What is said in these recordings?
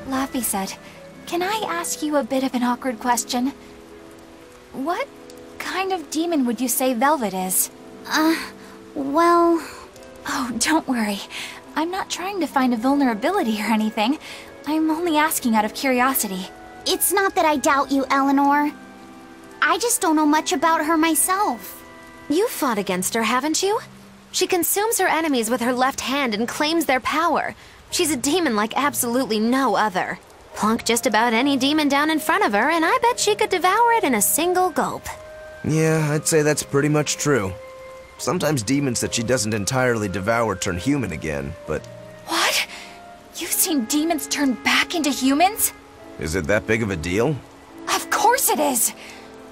Laffy said, can I ask you a bit of an awkward question? What kind of demon would you say Velvet is? Well... Oh, don't worry. I'm not trying to find a vulnerability or anything. I'm only asking out of curiosity. It's not that I doubt you, Eleanor. I just don't know much about her myself. You've fought against her, haven't you? She consumes her enemies with her left hand and claims their power. She's a demon like absolutely no other. Plunk just about any demon down in front of her, and I bet she could devour it in a single gulp. Yeah, I'd say that's pretty much true. Sometimes demons that she doesn't entirely devour turn human again, but... What? You've seen demons turn back into humans? Is it that big of a deal? Of course it is!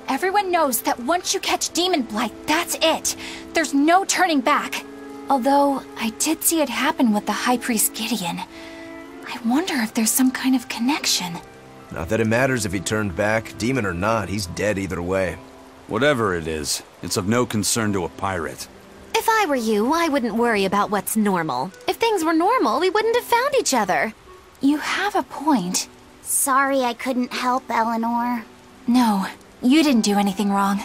Everyone knows that once you catch demon blight, that's it. There's no turning back. Although, I did see it happen with the High Priest Gideon. I wonder if there's some kind of connection. Not that it matters if he turned back, demon or not, he's dead either way. Whatever it is, it's of no concern to a pirate. If I were you, I wouldn't worry about what's normal. If things were normal, we wouldn't have found each other. You have a point. Sorry I couldn't help, Eleanor. No, you didn't do anything wrong.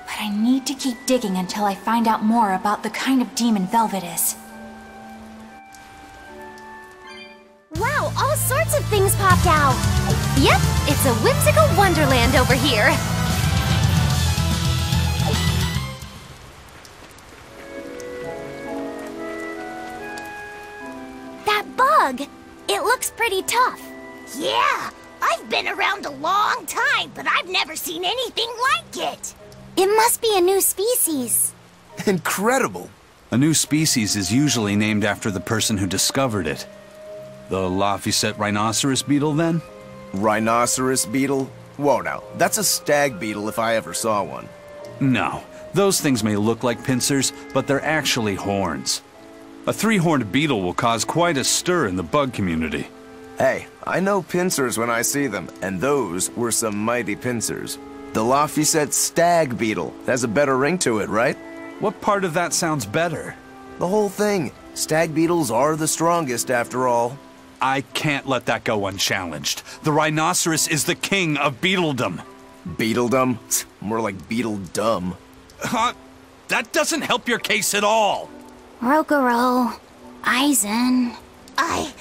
But I need to keep digging until I find out more about the kind of demon Velvet is. Wow, all sorts of things popped out! Yep, it's a whimsical wonderland over here. That bug! It looks pretty tough. Yeah, I've been around a long time, but I've never seen anything like it. It must be a new species. Incredible! A new species is usually named after the person who discovered it. The Laphicet rhinoceros beetle, then? Rhinoceros beetle? Whoa now, that's a stag beetle if I ever saw one. No, those things may look like pincers, but they're actually horns. A three-horned beetle will cause quite a stir in the bug community. Hey, I know pincers when I see them, and those were some mighty pincers. The Laphicet stag beetle has a better ring to it, right? What part of that sounds better? The whole thing. Stag beetles are the strongest after all. I can't let that go unchallenged. The rhinoceros is the king of beetledom. Beetledom? More like beetle dumb. That doesn't help your case at all. Rokuro, Eizen. I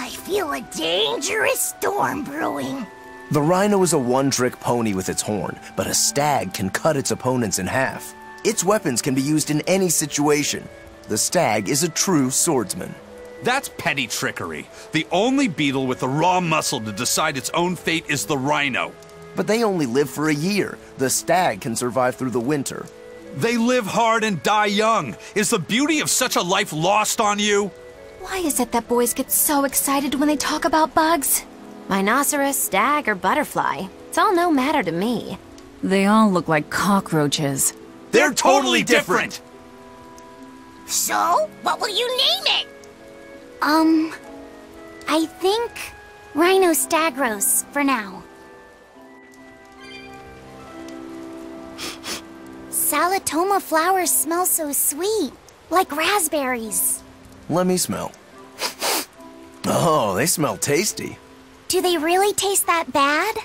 feel a dangerous storm brewing. The rhino is a one-trick pony with its horn, but a stag can cut its opponents in half. Its weapons can be used in any situation. The stag is a true swordsman. That's petty trickery. The only beetle with the raw muscle to decide its own fate is the rhino. But they only live for a year. The stag can survive through the winter. They live hard and die young. Is the beauty of such a life lost on you? Why is it that boys get so excited when they talk about bugs? Rhinoceros, stag, or butterfly. It's all no matter to me. They all look like cockroaches. They're totally different! So, what will you name it? I think Rhinostagros for now. Salatoma flowers smell so sweet, like raspberries. Let me smell. Oh, they smell tasty. Do they really taste that bad?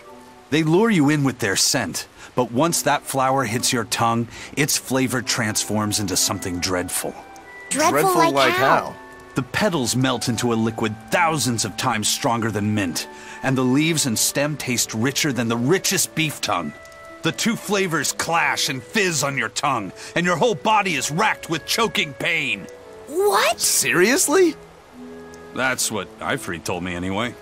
They lure you in with their scent, but once that flower hits your tongue, its flavor transforms into something dreadful. Dreadful like how? The petals melt into a liquid thousands of times stronger than mint, and the leaves and stem taste richer than the richest beef tongue. The two flavors clash and fizz on your tongue, and your whole body is racked with choking pain. What? Seriously? That's what Aifreid told me anyway.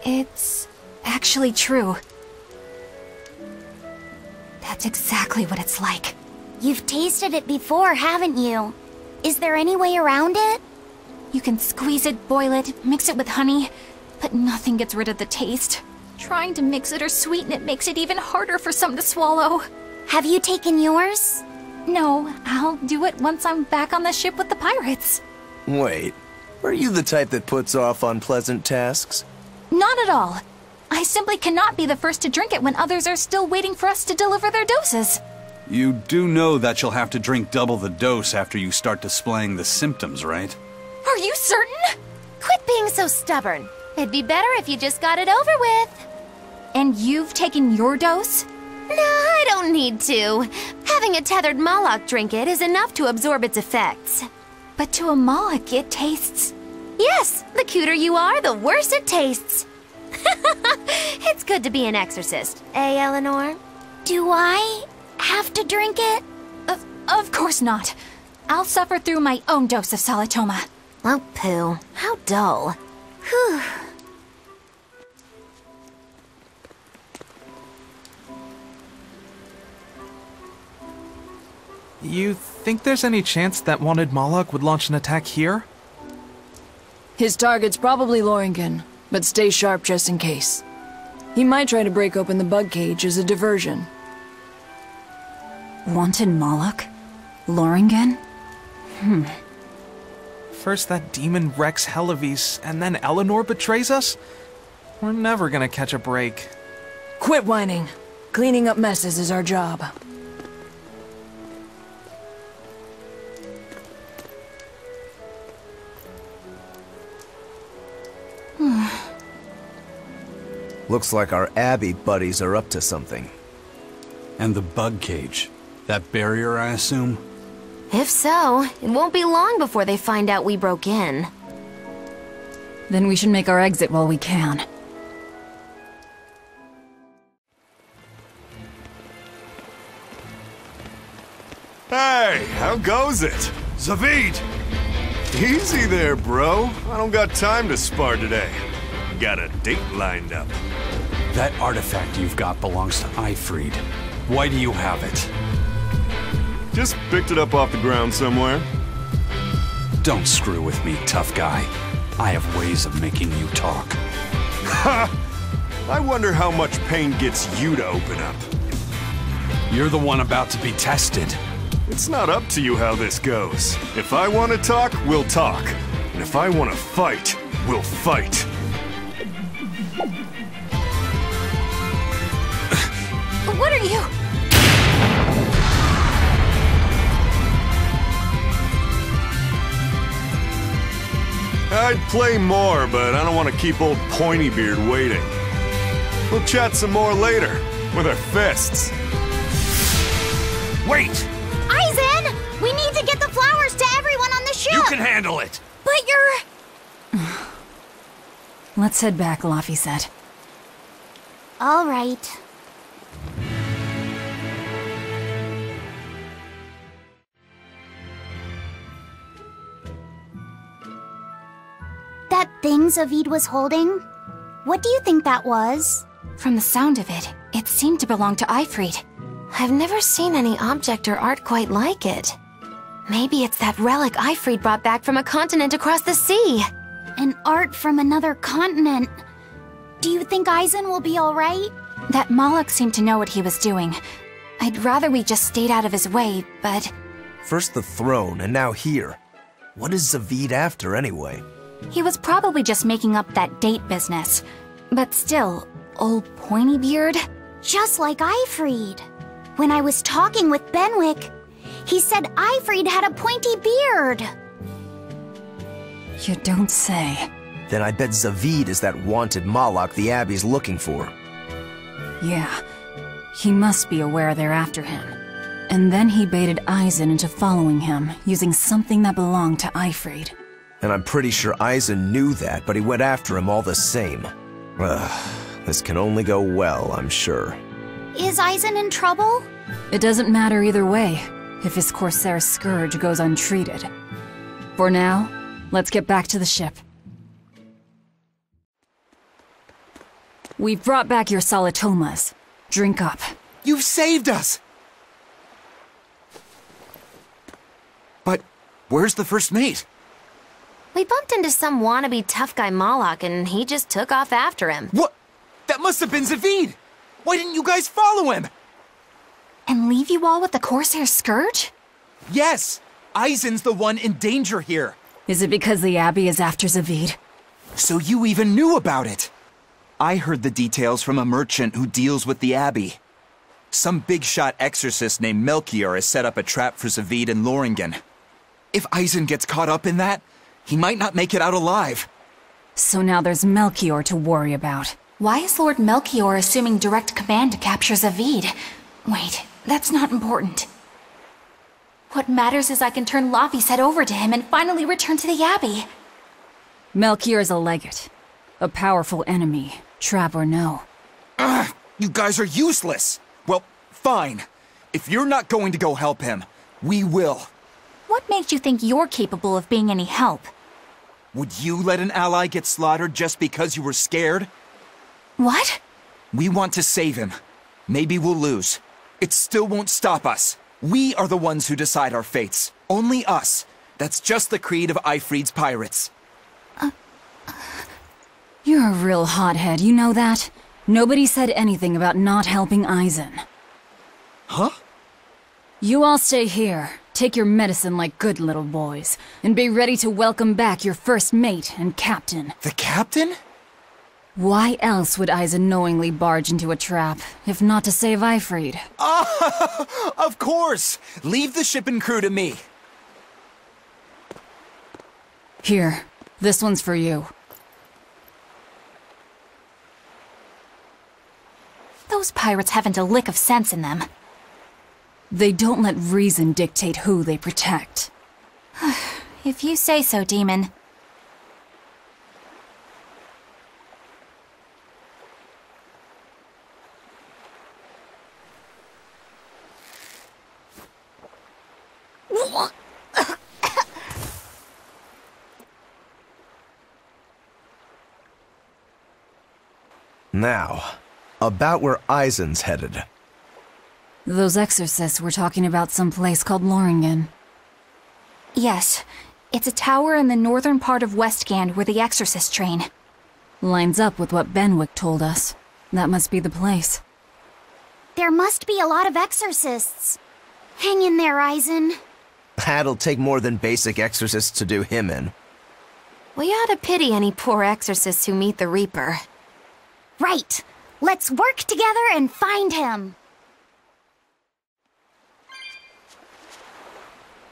It's actually true. That's exactly what it's like. You've tasted it before, haven't you? Is there any way around it? You can squeeze it, boil it, mix it with honey, but nothing gets rid of the taste. Trying to mix it or sweeten it makes it even harder for some to swallow. Have you taken yours? No, I'll do it once I'm back on the ship with the pirates. Wait, are you the type that puts off unpleasant tasks? Not at all. I simply cannot be the first to drink it when others are still waiting for us to deliver their doses. You do know that you'll have to drink double the dose after you start displaying the symptoms, right? Are you certain? Quit being so stubborn. It'd be better if you just got it over with. And you've taken your dose? No, I don't need to. Having a tethered Moloch drink it is enough to absorb its effects. But to a Moloch, it tastes... Yes, the cuter you are, the worse it tastes. It's good to be an exorcist, eh, Eleanor? Do I have to drink it? Of course not. I'll suffer through my own dose of Salatoma. Oh, pooh. How dull. Whew. You think there's any chance that wanted Moloch would launch an attack here? His target's probably Lothringen, but stay sharp just in case. He might try to break open the bug cage as a diversion. Wanted Moloch? Lothringen? First that demon Rex Helivis, and then Eleanor betrays us? We're never gonna catch a break. Quit whining. Cleaning up messes is our job. Looks like our Abbey buddies are up to something. And the bug cage. That barrier, I assume? If so, it won't be long before they find out we broke in. Then we should make our exit while we can. Hey, how goes it? Zavied! Easy there, bro. I don't got time to spar today. Got a date lined up. That artifact you've got belongs to Aifreid. Why do you have it? Just picked it up off the ground somewhere. Don't screw with me, tough guy. I have ways of making you talk. Ha! I wonder how much pain gets you to open up. You're the one about to be tested. It's not up to you how this goes. If I want to talk, we'll talk. And if I want to fight, we'll fight. What are you? I'd play more, but I don't want to keep old Pointybeard waiting. We'll chat some more later, with our fists. Wait! Eizen! We need to get the flowers to everyone on the ship! You can handle it! But you're... Let's head back, Laffy said. All right. That thing Zavied was holding? What do you think that was? From the sound of it, it seemed to belong to Aifreid. I've never seen any object or art quite like it. Maybe it's that relic Aifreid brought back from a continent across the sea. An art from another continent. Do you think Eizen will be alright? That Moloch seemed to know what he was doing. I'd rather we just stayed out of his way, but... First the throne, and now here. What is Zavied after, anyway? He was probably just making up that date business. But still, old Pointybeard? Just like Aifreid. When I was talking with Benwick, he said Aifreid had a pointy beard. You don't say. Then I bet Zavied is that wanted Moloch the Abbey's looking for. Yeah. He must be aware they're after him. And then he baited Eizen into following him, using something that belonged to Aifreid. And I'm pretty sure Eizen knew that, but he went after him all the same. This can only go well, I'm sure. Is Eizen in trouble? It doesn't matter either way, if his Corsair scourge goes untreated. For now, let's get back to the ship. We've brought back your Salatomas. Drink up. You've saved us! But where's the first mate? We bumped into some wannabe tough guy Moloch and he just took off after him. What? That must have been Zavied! Why didn't you guys follow him? And leave you all with the Corsair Scourge? Yes! Eizen's the one in danger here. Is it because the Abbey is after Zavied? So you even knew about it? I heard the details from a merchant who deals with the Abbey. Some big-shot exorcist named Melchior has set up a trap for Zavied and Lothringen. If Eizen gets caught up in that, he might not make it out alive. So now there's Melchior to worry about. Why is Lord Melchior assuming direct command to capture Zavied? Wait, that's not important. What matters is I can turn Lavi's head over to him and finally return to the Abbey. Melchior is a legate. A powerful enemy, trap or no. Ugh, you guys are useless! Well, fine. If you're not going to go help him, we will. What makes you think you're capable of being any help? Would you let an ally get slaughtered just because you were scared? What? We want to save him. Maybe we'll lose. It still won't stop us. We are the ones who decide our fates. Only us. That's just the creed of Aifreid's pirates. You're a real hothead, you know that? Nobody said anything about not helping Eizen. Huh? You all stay here, take your medicine like good little boys, and be ready to welcome back your first mate and captain. The captain? Why else would Eizen knowingly barge into a trap, if not to save Aifreid? Of course! Leave the ship and crew to me. Here, this one's for you. Those pirates haven't a lick of sense in them. They don't let reason dictate who they protect. If you say so, Demon. Now, about where Eizen's headed. Those exorcists were talking about some place called Lothringen. Yes, it's a tower in the northern part of Westgand where the exorcists train. Lines up with what Benwick told us. That must be the place. There must be a lot of exorcists. Hang in there, Eizen. That'll take more than basic exorcists to do him in. We ought to pity any poor exorcists who meet the Reaper. Right. Let's work together and find him.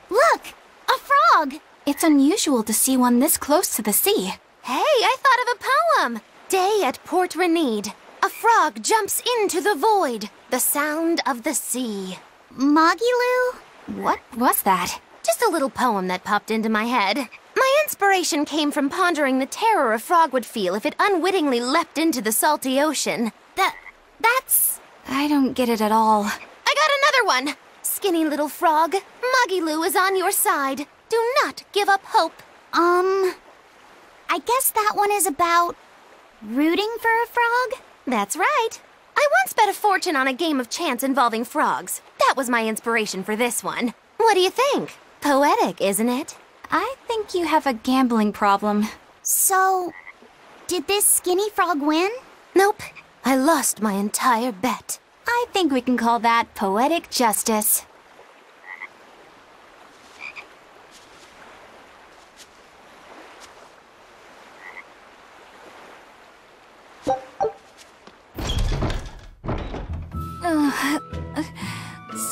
Look! A frog! It's unusual to see one this close to the sea. Hey, I thought of a poem! Day at Port Renede. A frog jumps into the void. The sound of the sea. Magilu? What was that? Just a little poem that popped into my head. My inspiration came from pondering the terror a frog would feel if it unwittingly leapt into the salty ocean. That's... I don't get it at all. I got another one! Skinny little frog, Magilu is on your side. Do not give up hope. I guess that one is about... rooting for a frog? That's right. I once bet a fortune on a game of chance involving frogs. That was my inspiration for this one. What do you think? Poetic, isn't it? I think you have a gambling problem. So, did this skinny frog win? Nope. I lost my entire bet. I think we can call that poetic justice.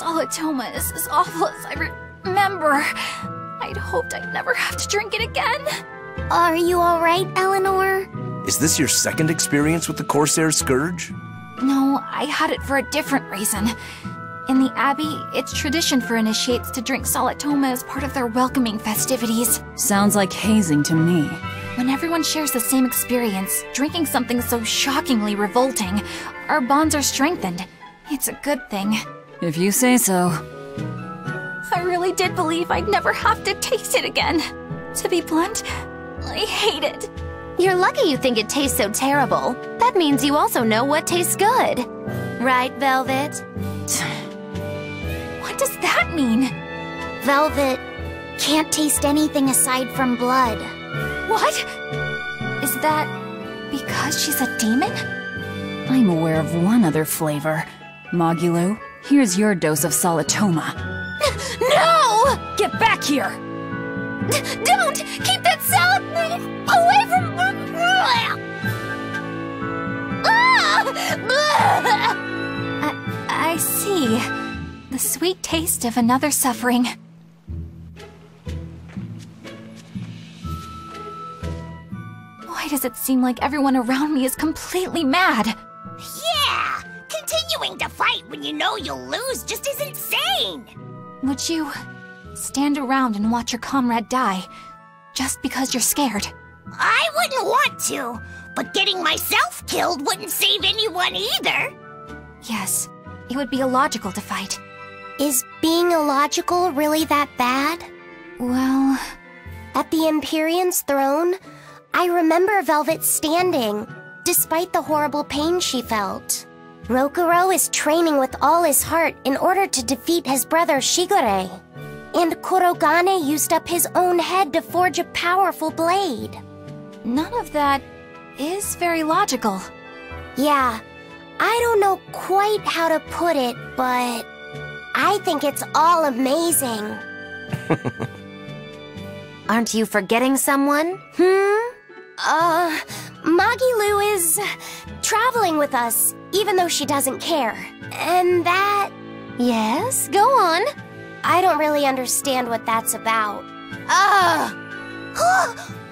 Solitoma is as awful as I remember. I'd hoped I'd never have to drink it again. Are you alright, Eleanor? Is this your second experience with the Corsair Scourge? No, I had it for a different reason. In the Abbey, it's tradition for initiates to drink Solitoma as part of their welcoming festivities. Sounds like hazing to me. When everyone shares the same experience, drinking something so shockingly revolting, our bonds are strengthened. It's a good thing. If you say so. I really did believe I'd never have to taste it again. To be blunt, I hate it. You're lucky you think it tastes so terrible. That means you also know what tastes good. Right, Velvet? What does that mean? Velvet can't taste anything aside from blood. What? Is that because she's a demon? I'm aware of one other flavor. Magilu, here's your dose of Solitoma. No! Get back here! Don't! Keep that salad away from me! I see. The sweet taste of another suffering. Why does it seem like everyone around me is completely mad? Yeah! Continuing to fight when you know you'll lose just is insane! Would you stand around and watch your comrade die just because you're scared? I wouldn't want to, but getting myself killed wouldn't save anyone either. Yes, it would be illogical to fight. Is being illogical really that bad? Well... At the Empyrean's throne, I remember Velvet standing, despite the horrible pain she felt. Rokuro is training with all his heart in order to defeat his brother Shigure. And Kurogane used up his own head to forge a powerful blade. None of that is very logical. Yeah, I don't know quite how to put it, but I think it's all amazing. Aren't you forgetting someone? Magilu is traveling with us, even though she doesn't care. And that... Yes, go on. I don't really understand what that's about.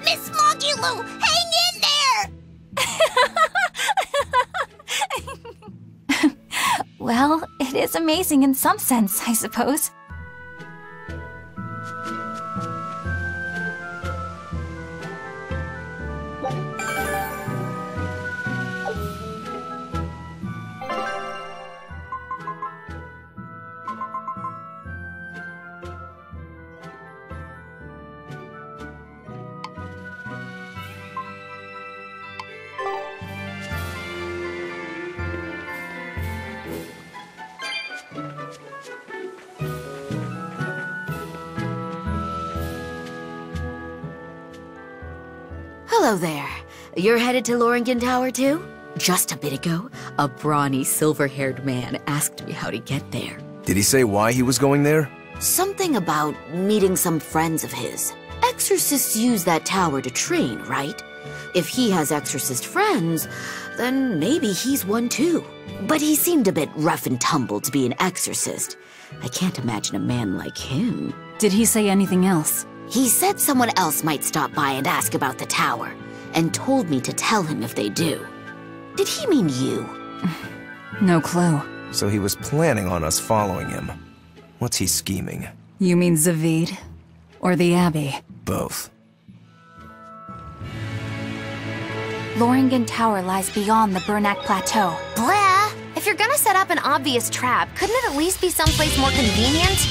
Miss Magilu, hang in there! Well, it is amazing in some sense, I suppose. Hello there. You're headed to Lothringen Tower too? Just a bit ago, a brawny, silver-haired man asked me how to get there. Did he say why he was going there? Something about meeting some friends of his. Exorcists use that tower to train, right? If he has exorcist friends, then maybe he's one too. But he seemed a bit rough and tumble to be an exorcist. I can't imagine a man like him. Did he say anything else? He said someone else might stop by and ask about the tower, and told me to tell him if they do. Did he mean you? No clue. So he was planning on us following him. What's he scheming? You mean Zavied? Or the Abbey? Both. Lothringen Tower lies beyond the Bernac Plateau. Blah! If you're gonna set up an obvious trap, couldn't it at least be someplace more convenient?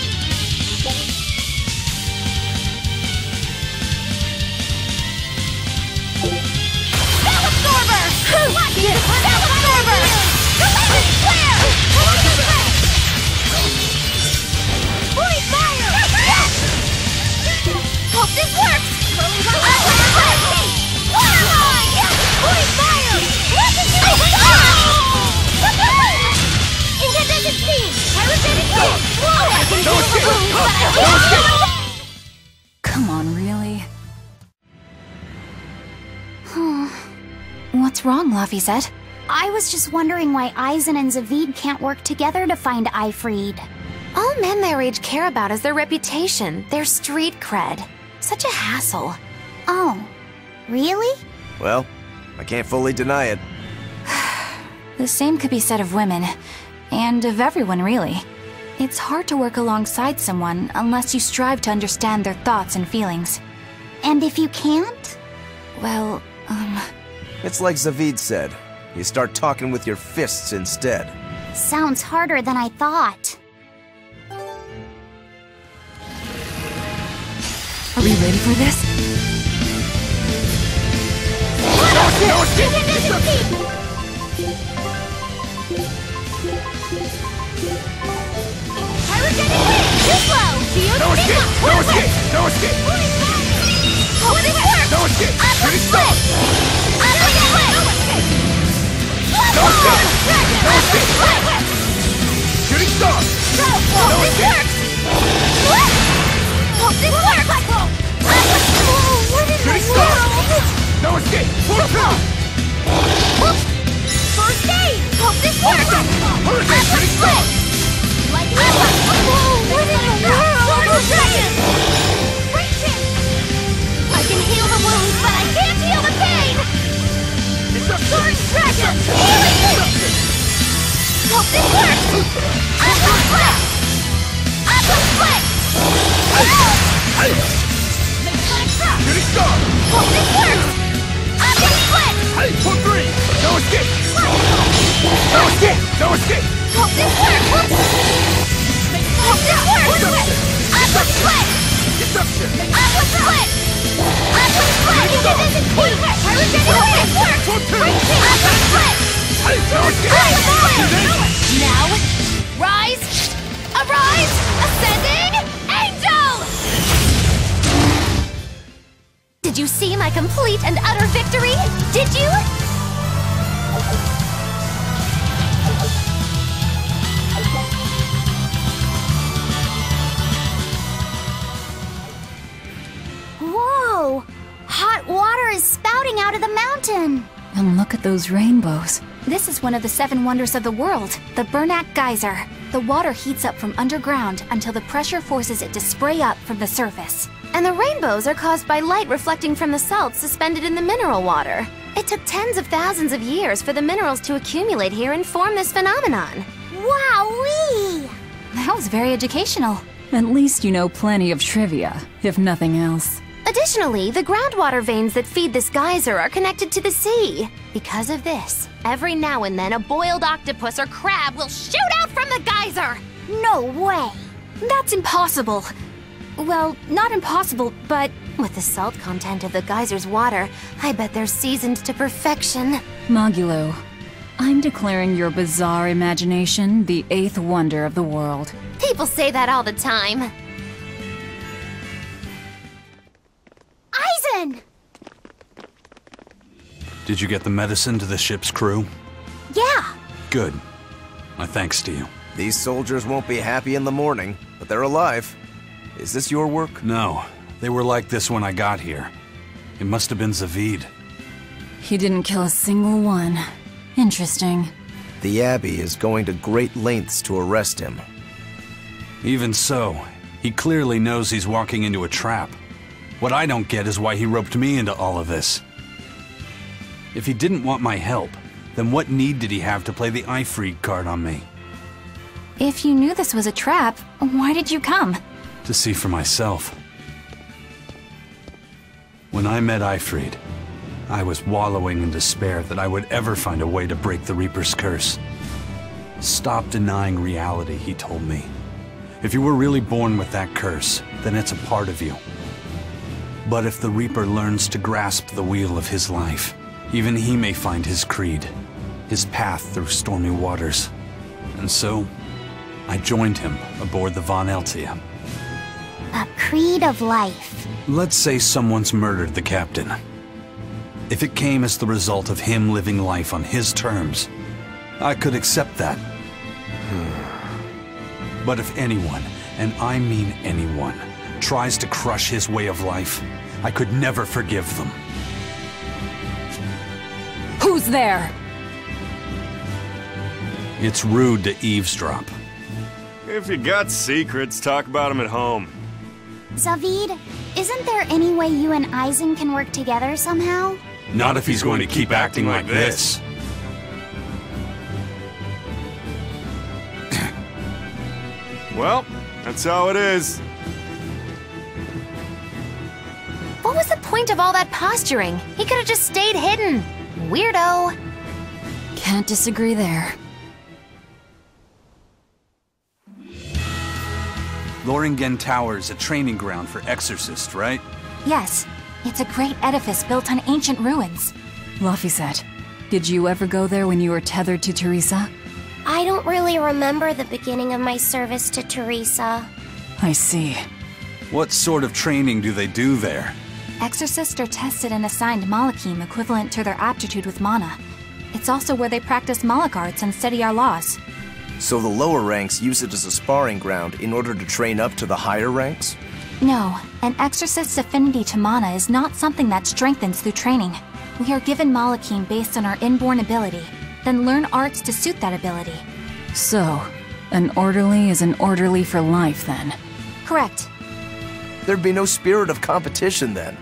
Hope this works! Come on, really? What's wrong, Laphicet? I was just wondering why Eizen and Zavied can't work together to find Aifreid. All men their age care about is their reputation, their street cred. Such a hassle. Oh, really? Well, I can't fully deny it. The same could be said of women, and of everyone, really. It's hard to work alongside someone unless you strive to understand their thoughts and feelings. And if you can't? Well, It's like Zavied said. You start talking with your fists instead. Sounds harder than I thought. Are we ready for this? I can heal the Shooting star! Oh, this works! Object split! Hey, for 3! No escape! No escape! No escape! Oh, this works! Oh, this works! Object split! Deception! Object split! Object split! This works! This works! Object split! Hey, no escape! Now, rise! Arise! Ascending! Angel! Did you see my complete and utter victory? Did you? Whoa! Hot water is spouting out of the mountain! And look at those rainbows. This is one of the 7 wonders of the world, the Bernak Geyser. The water heats up from underground until the pressure forces it to spray up from the surface. And the rainbows are caused by light reflecting from the salts suspended in the mineral water. It took tens of thousands of years for the minerals to accumulate here and form this phenomenon. Wowee! That was very educational. At least you know plenty of trivia, if nothing else. Additionally, the groundwater veins that feed this geyser are connected to the sea. Because of this, every now and then a boiled octopus or crab will shoot out from the geyser. No way! That's impossible. Well, not impossible, but with the salt content of the geyser's water, I bet they're seasoned to perfection. Mogulo, I'm declaring your bizarre imagination the 8th wonder of the world. People say that all the time. Eizen! Did you get the medicine to the ship's crew? Yeah! Good. My thanks to you. These soldiers won't be happy in the morning, but they're alive. Is this your work? No. They were like this when I got here. It must have been Zavied. He didn't kill a single one. Interesting. The Abbey is going to great lengths to arrest him. Even so, he clearly knows he's walking into a trap. What I don't get is why he roped me into all of this. If he didn't want my help, then what need did he have to play the Aifreid card on me? if you knew this was a trap, why did you come? To see for myself. When I met Aifreid, I was wallowing in despair that I would ever find a way to break the Reaper's curse. Stop denying reality, he told me. If you were really born with that curse, then it's a part of you. But if the Reaper learns to grasp the wheel of his life, even he may find his creed, his path through stormy waters. And so, I joined him aboard the Von Eltia. A creed of life. Let's say someone's murdered the captain. If it came as the result of him living life on his terms, I could accept that. But if anyone, and I mean anyone, tries to crush his way of life, I could never forgive them. Who's there? It's rude to eavesdrop. If you got secrets, talk about them at home. Zavied, isn't there any way you and Eizen can work together somehow? Not if he's going to keep acting like this. Well, that's how it is. What was the point of all that posturing? He could have just stayed hidden. Weirdo. Can't disagree there. Lothringen Tower is a training ground for exorcists, right? Yes, it's a great edifice built on ancient ruins. Laphicet, did you ever go there when you were tethered to Teresa? I don't really remember the beginning of my service to Teresa. I see. What sort of training do they do there? Exorcists are tested and assigned Malachim equivalent to their aptitude with mana. It's also where they practice Malach arts and study our laws. So the lower ranks use it as a sparring ground in order to train up to the higher ranks? No, an exorcist's affinity to mana is not something that strengthens through training. We are given Malachim based on our inborn ability, then learn arts to suit that ability. So, an orderly is an orderly for life, then? Correct. There'd be no spirit of competition then.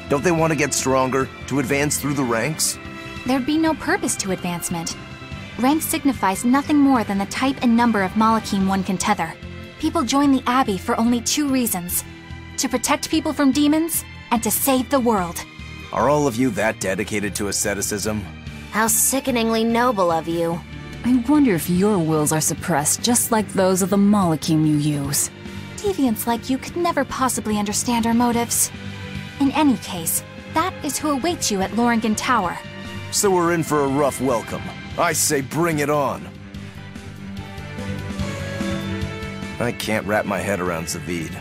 Don't they want to get stronger, to advance through the ranks? There'd be no purpose to advancement. Rank signifies nothing more than the type and number of Malachim one can tether. People join the Abbey for only 2 reasons. to protect people from demons, and to save the world. Are all of you that dedicated to asceticism? How sickeningly noble of you. I wonder if your wills are suppressed just like those of the molecule you use. Deviants like you could never possibly understand our motives. In any case, that is who awaits you at Lothringen Tower. So we're in for a rough welcome. I say bring it on. I can't wrap my head around Zavied.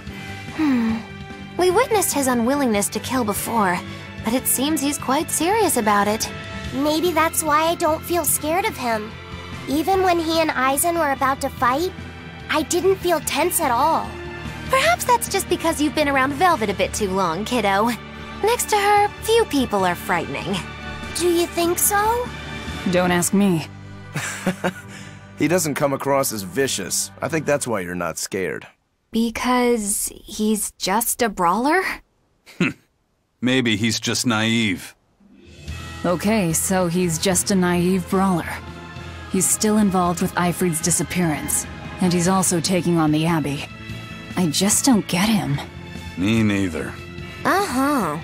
We witnessed his unwillingness to kill before, but it seems he's quite serious about it. Maybe that's why I don't feel scared of him. Even when he and Eizen were about to fight, I didn't feel tense at all. Perhaps that's just because you've been around Velvet a bit too long, kiddo. Next to her, few people are frightening. Do you think so? Don't ask me. He doesn't come across as vicious. I think that's why you're not scared. Because he's just a brawler? Maybe he's just naive. Okay, so he's just a naive brawler. He's still involved with Aifreid's disappearance, and he's also taking on the Abbey. I just don't get him. Me neither. Uh-huh.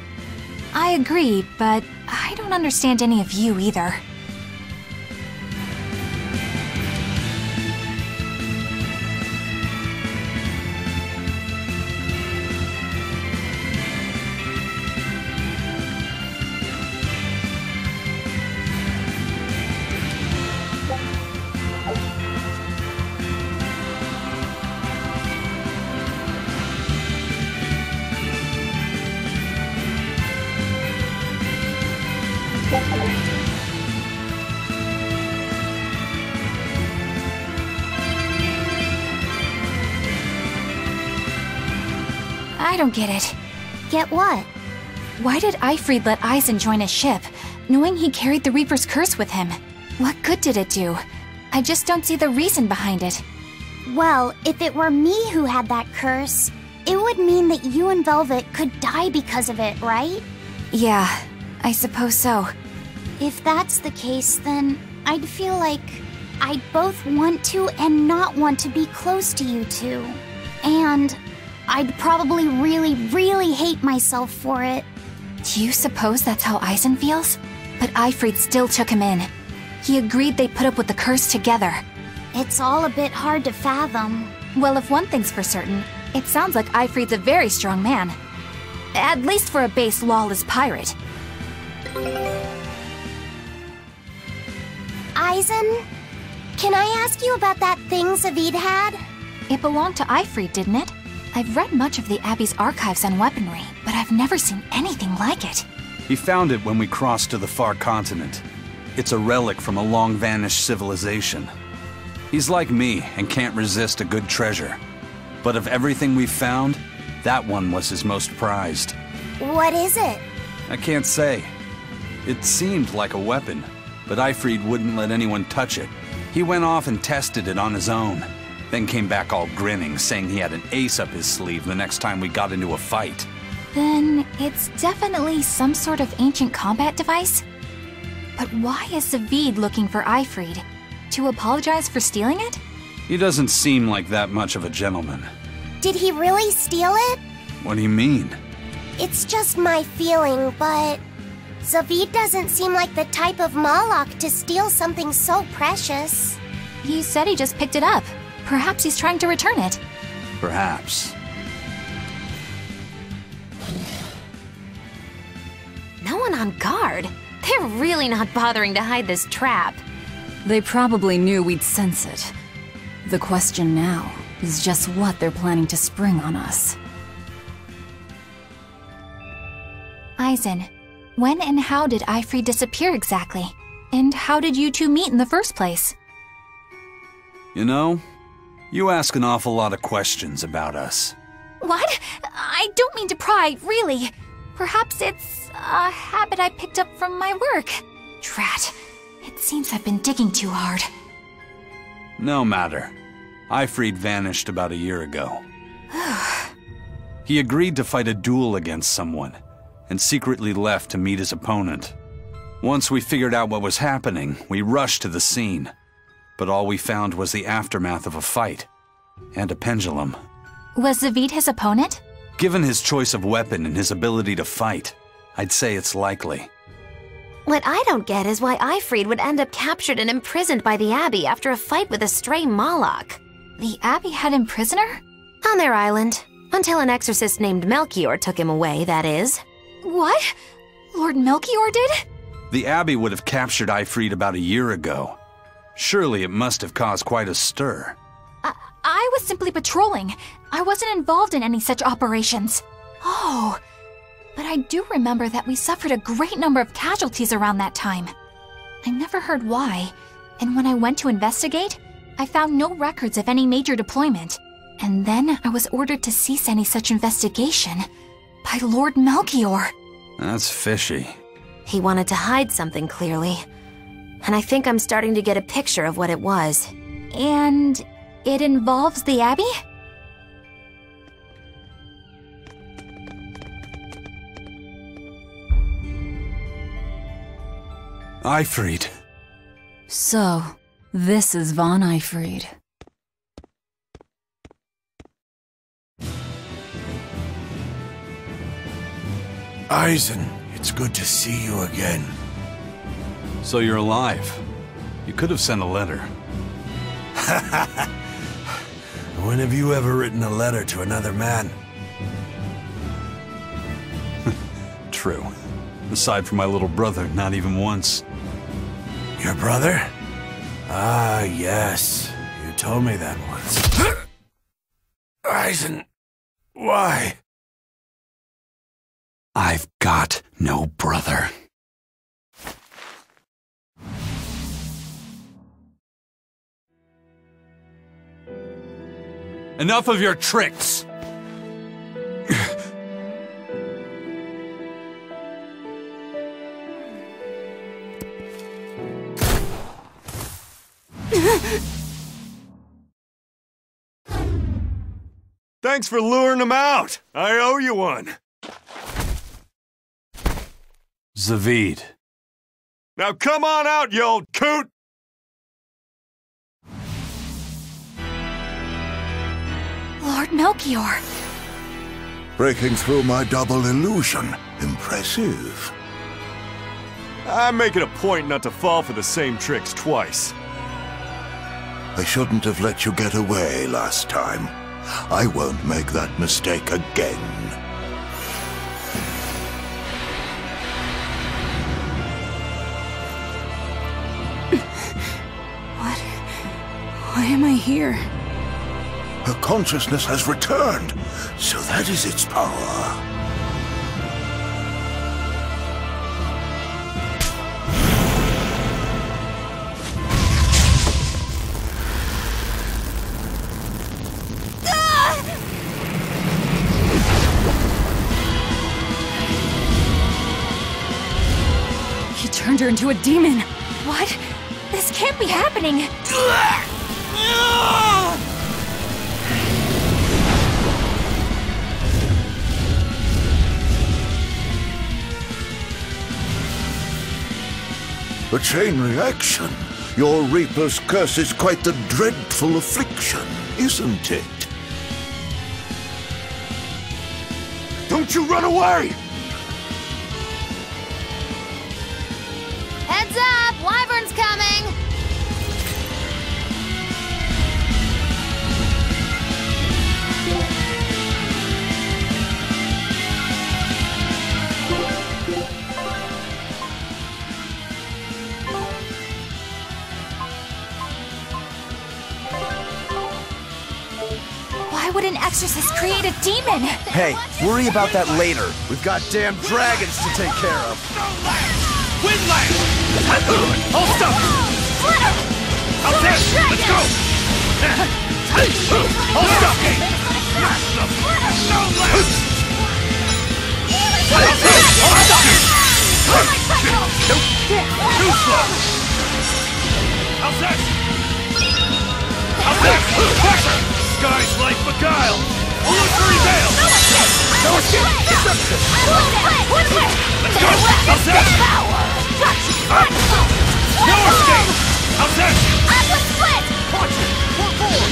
I agree, but I don't understand any of you either. I don't get it. Get what? Why did Aifreid let Eizen join his ship, knowing he carried the Reaper's curse with him? What good did it do? I just don't see the reason behind it. Well, if it were me who had that curse, it would mean that you and Velvet could die because of it, right? Yeah, I suppose so. If that's the case, then I'd feel like I'd both want to and not want to be close to you two. And I'd probably really hate myself for it. Do you suppose that's how Eizen feels? But Aifreid still took him in. He agreed they'd put up with the curse together. It's all a bit hard to fathom. Well, if one thing's for certain, it sounds like Aifreid's a very strong man. At least for a base lawless pirate. Eizen, can I ask you about that thing Zavied had? It belonged to Aifreid, didn't it? I've read much of the Abbey's archives on weaponry, but I've never seen anything like it. He found it when we crossed to the far continent. It's a relic from a long-vanished civilization. He's like me and can't resist a good treasure. But of everything we've found, that one was his most prized. What is it? I can't say. It seemed like a weapon, but Aifreid wouldn't let anyone touch it. He went off and tested it on his own, then came back all grinning, saying he had an ace up his sleeve the next time we got into a fight. Then it's definitely some sort of ancient combat device? But why is Zavied looking for Aifreid? To apologize for stealing it? He doesn't seem like that much of a gentleman. Did he really steal it? What do you mean? It's just my feeling, but Zavied doesn't seem like the type of Malak to steal something so precious. He said he just picked it up. Perhaps he's trying to return it. Perhaps. No one on guard? They're really not bothering to hide this trap. They probably knew we'd sense it. The question now is just what they're planning to spring on us. Eizen, when and how did Aifreid disappear exactly? And how did you two meet in the first place? You know, you ask an awful lot of questions about us. What? I don't mean to pry, really. Perhaps it's a habit I picked up from my work. Drat. It seems I've been digging too hard. No matter. Aifreid vanished about a year ago. He agreed to fight a duel against someone, and secretly left to meet his opponent. Once we figured out what was happening, we rushed to the scene. But all we found was the aftermath of a fight, and a pendulum. Was Zavied his opponent? Given his choice of weapon and his ability to fight, I'd say it's likely. What I don't get is why Aifreid would end up captured and imprisoned by the Abbey after a fight with a stray Moloch. The Abbey had him prisoner? On their island. Until an exorcist named Melchior took him away, that is. What? Lord Melchior did? The Abbey would have captured Aifreid about a year ago. Surely it must have caused quite a stir. I was simply patrolling. I wasn't involved in any such operations. Oh, but I do remember that we suffered a great number of casualties around that time. I never heard why, and when I went to investigate, I found no records of any major deployment. And then I was ordered to cease any such investigation by Lord Melchior. That's fishy. He wanted to hide something, clearly. And I think I'm starting to get a picture of what it was. And it involves the Abbey? Aifreid. So, this is Von Aifreid. Eizen, it's good to see you again. So you're alive. You could have sent a letter. When have you ever written a letter to another man? True. Aside from my little brother, not even once. Your brother? Ah, yes. You told me that once. Eizen, why? I've got no brother. Enough of your tricks! Thanks for luring him out. I owe you one. Zavied. Now come on out, you old coot! Lord Melchior. Breaking through my double illusion. Impressive. I make it a point not to fall for the same tricks twice. I shouldn't have let you get away last time. I won't make that mistake again. Why am I here? Her consciousness has returned, so that is its power. He turned her into a demon. What? This can't be happening. A chain reaction. Your Reaper's curse is quite the dreadful affliction, isn't it? Don't you run away! Heads up! Wyverns coming! Why would an exorcist create a demon? Hey, worry about that later. We've got damn dragons to take care of. Windland! Hold stuff! Out there! Let's go! Hold stuff! Too slow! How's that? How's that? Pressure! Skies like beguile! Illusory veil! No escape! Deception! Let's go! How's that? No escape! How's that? Atlas split! Watch it! Pull forward!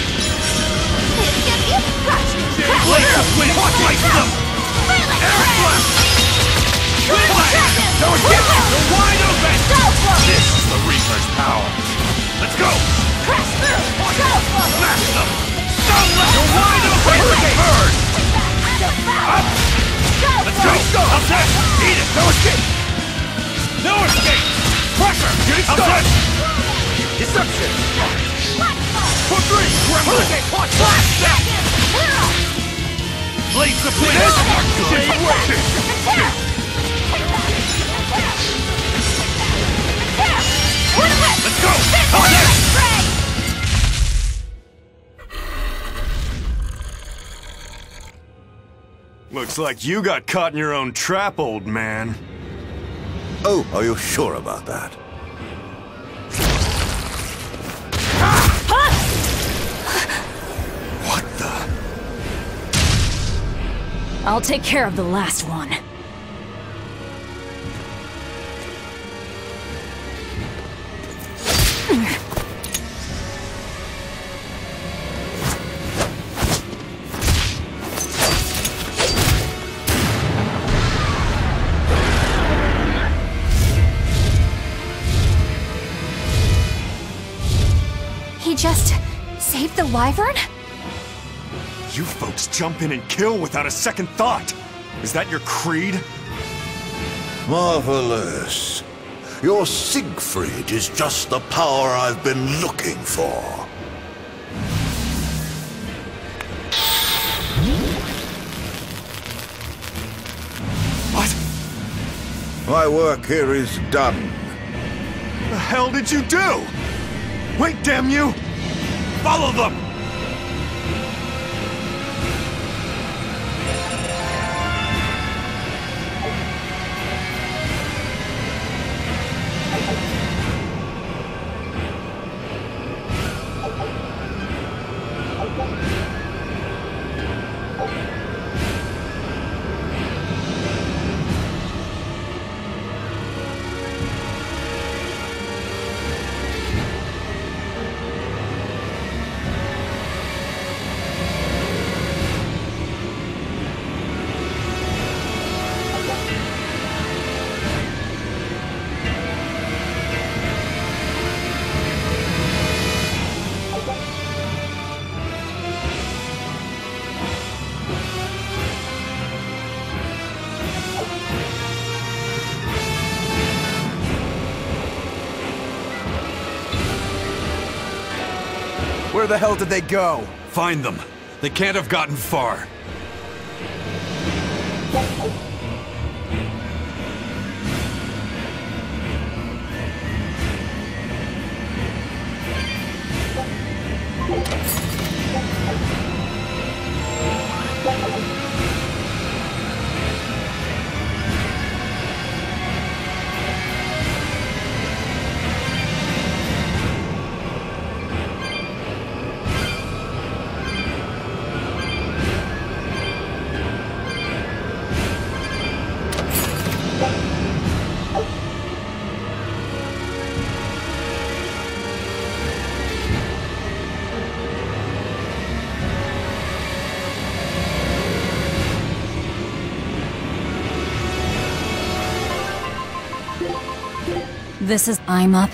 Skip, crush! Blade of wind! Slice them! Air blast! Go again! They're wide open! This is the Reaper's power. Let's go! Crash through! Smash them! You're wide open! Bird! Up! Let's go! Upset! Eat it! No escape! No escape! Pressure! Upset! Deception! For three! Blast that! Blades of Blades! Let's go! Looks like you got caught in your own trap, old man. Oh, are you sure about that? What the? I'll take care of the last one. He just saved the Wyvern? You folks jump in and kill without a second thought. Is that your creed? Marvelous. Your Siegfried is just the power I've been looking for. What? My work here is done. The hell did you do? Wait, damn you! Follow them! Where the hell did they go? Find them. They can't have gotten far. This is I'm up.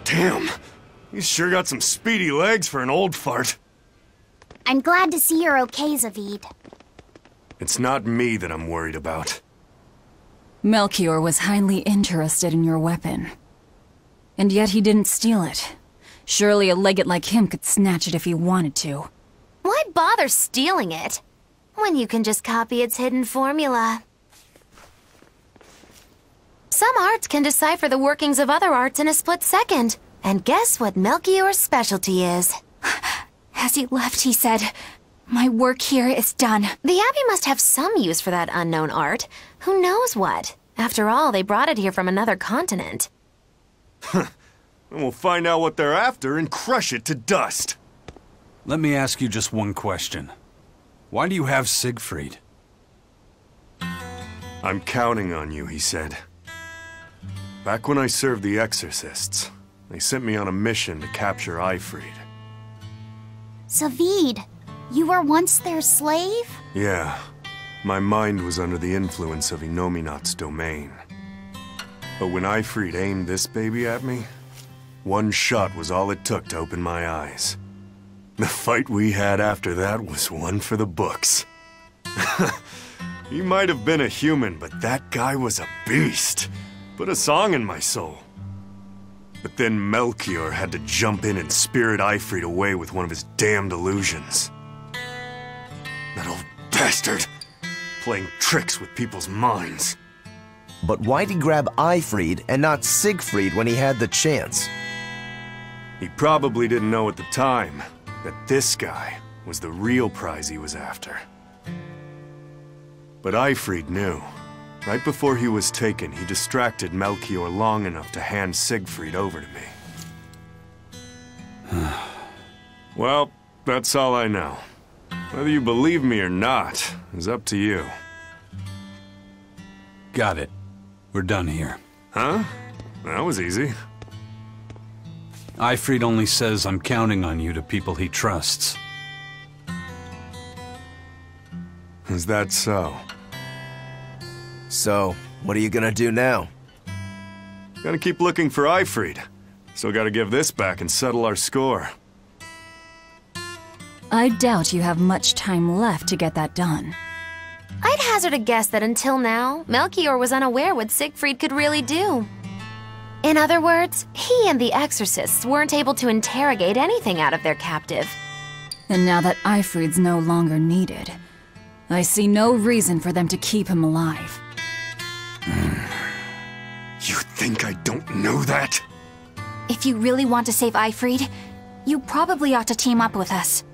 Damn. You sure got some speedy legs for an old fart. I'm glad to see you're okay, Zavied. It's not me that I'm worried about. Melchior was highly interested in your weapon. And yet he didn't steal it. Surely a legate like him could snatch it if he wanted to. Why bother stealing it, when you can just copy its hidden formula? Some arts can decipher the workings of other arts in a split second. And guess what Melchior's specialty is? As he left, he said, "My work here is done." The Abbey must have some use for that unknown art. Who knows what? After all, they brought it here from another continent. And we'll find out what they're after and crush it to dust. Let me ask you just one question. Why do you have Siegfried? I'm counting on you, he said. Back when I served the Exorcists, they sent me on a mission to capture Aifreid. Zavied, you were once their slave? Yeah. My mind was under the influence of Inominat's domain. But when Aifreid aimed this baby at me, one shot was all it took to open my eyes. The fight we had after that was one for the books. He might have been a human, but that guy was a beast. Put a song in my soul. But then Melchior had to jump in and spirit Aifreid away with one of his damned illusions. That old bastard! Playing tricks with people's minds. But why'd he grab Aifreid and not Siegfried when he had the chance? He probably didn't know at the time that this guy was the real prize he was after. But Aifreid knew. Right before he was taken, he distracted Melchior long enough to hand Siegfried over to me. Well, that's all I know. Whether you believe me or not is up to you. Got it. We're done here. Huh? That was easy. Aifreid only says I'm counting on you to people he trusts. Is that so? So, what are you gonna do now? Gotta keep looking for Aifreid. Still gotta give this back and settle our score. I doubt you have much time left to get that done. I'd hazard a guess that until now, Melchior was unaware what Siegfried could really do. In other words, he and the Exorcists weren't able to interrogate anything out of their captive. And now that Aifreid's no longer needed, I see no reason for them to keep him alive. You think I don't know that? If you really want to save Aifreid, you probably ought to team up with us.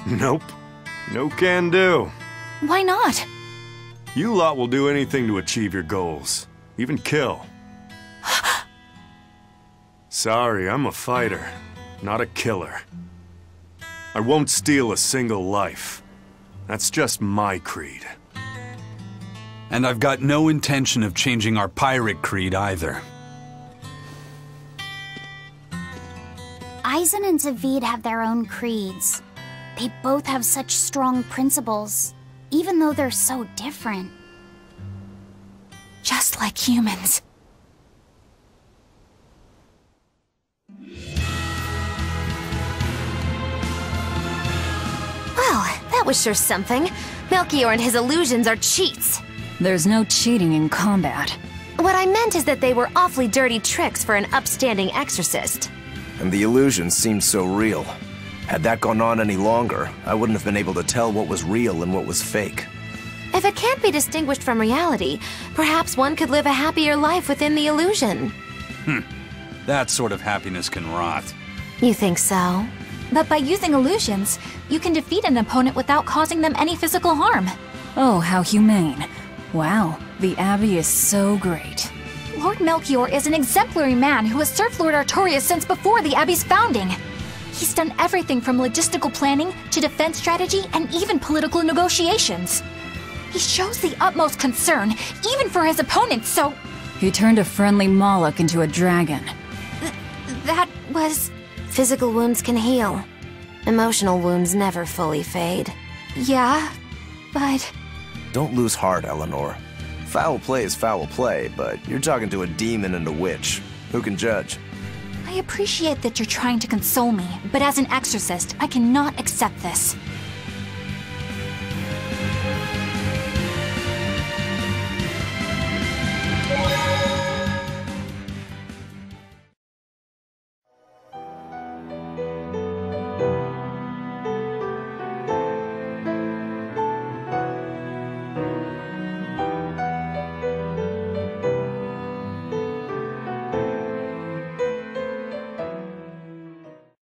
Nope. No can do. Why not? You lot will do anything to achieve your goals. Even kill. Sorry, I'm a fighter, not a killer. I won't steal a single life. That's just my creed. And I've got no intention of changing our pirate creed either. Eizen and Zavied have their own creeds. They both have such strong principles, even though they're so different. Just like humans. Well, that was sure something. Melchior and his illusions are cheats. There's no cheating in combat. What I meant is that they were awfully dirty tricks for an upstanding exorcist. And the illusions seemed so real. Had that gone on any longer, I wouldn't have been able to tell what was real and what was fake. If it can't be distinguished from reality, perhaps one could live a happier life within the illusion. That sort of happiness can rot. You think so? But by using illusions, you can defeat an opponent without causing them any physical harm. Oh, how humane. Wow, the Abbey is so great. Lord Melchior is an exemplary man who has served Lord Artorius since before the Abbey's founding. He's done everything from logistical planning to defense strategy and even political negotiations. He shows the utmost concern, even for his opponents, so... He turned a friendly Moloch into a dragon. That was... Physical wounds can heal. Emotional wounds never fully fade. Yeah, but... Don't lose heart, Eleanor. Foul play is foul play, but you're talking to a demon and a witch. Who can judge? I appreciate that you're trying to console me, but as an exorcist, I cannot accept this.